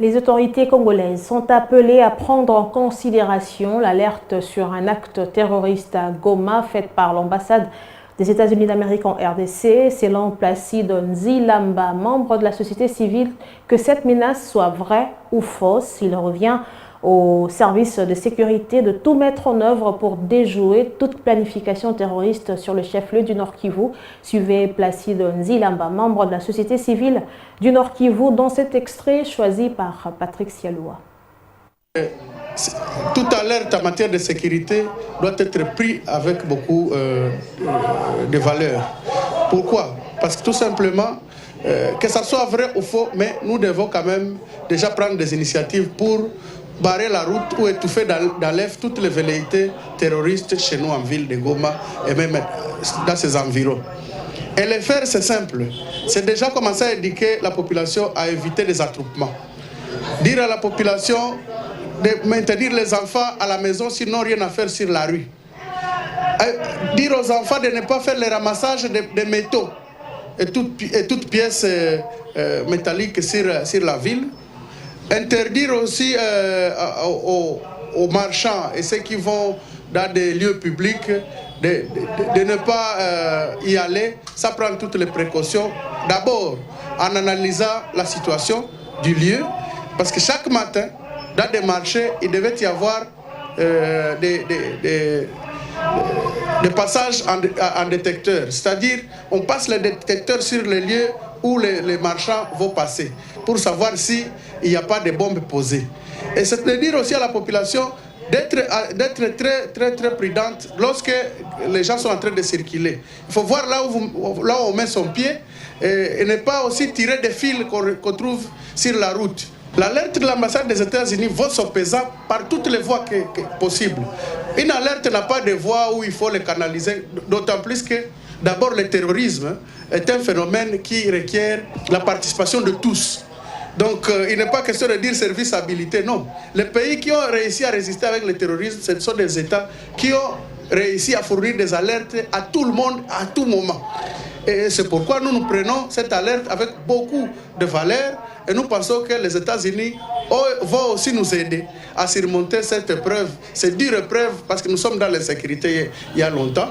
Les autorités congolaises sont appelées à prendre en considération l'alerte sur un acte terroriste à Goma faite par l'ambassade des États-Unis d'Amérique en RDC. Selon Placide Nzilamba, membre de la société civile, que cette menace soit vraie ou fausse, il revient au service de sécurité de tout mettre en œuvre pour déjouer toute planification terroriste sur le chef-lieu du Nord Kivu. Suivez Placide Nzilamba, membre de la société civile du Nord Kivu, dans cet extrait choisi par Patrick Sialoua. Toute alerte en matière de sécurité doit être prise avec beaucoup de valeur. Pourquoi? Parce que tout simplement, que ça soit vrai ou faux, mais nous devons quand même déjà prendre des initiatives pour barrer la route ou étouffer d'alerte toutes les velléités terroristes chez nous en ville de Goma et même dans ses environs. Et le faire, c'est simple. C'est déjà commencer à éduquer la population à éviter les attroupements. Dire à la population de maintenir les enfants à la maison, sinon rien à faire sur la rue. Dire aux enfants de ne pas faire le ramassage de métaux et toutes pièces métalliques sur la ville. Interdire aussi aux marchands et ceux qui vont dans des lieux publics de ne pas y aller. Ça prend toutes les précautions. D'abord, en analysant la situation du lieu, parce que chaque matin, dans des marchés, il devait y avoir des passages en détecteur. C'est-à-dire, on passe les détecteurs sur les lieux où les marchands vont passer, pour savoir s'il n'y a pas de bombes posées. Et c'est de dire aussi à la population d'être très prudente lorsque les gens sont en train de circuler. Il faut voir là où on met son pied et ne pas aussi tirer des fils qu'on trouve sur la route. L'alerte de l'ambassade des États-Unis vaut son pesant par toutes les voies possibles. Une alerte n'a pas de voie où il faut les canaliser, d'autant plus que d'abord le terrorisme est un phénomène qui requiert la participation de tous. Donc il n'est pas question de dire service habilité, non. Les pays qui ont réussi à résister avec le terrorisme, ce sont des États qui ont réussi à fournir des alertes à tout le monde, à tout moment. Et c'est pourquoi nous prenons cette alerte avec beaucoup de valeur et nous pensons que les États-Unis vont aussi nous aider à surmonter cette épreuve, cette dure épreuve, parce que nous sommes dans l'insécurité il y a longtemps.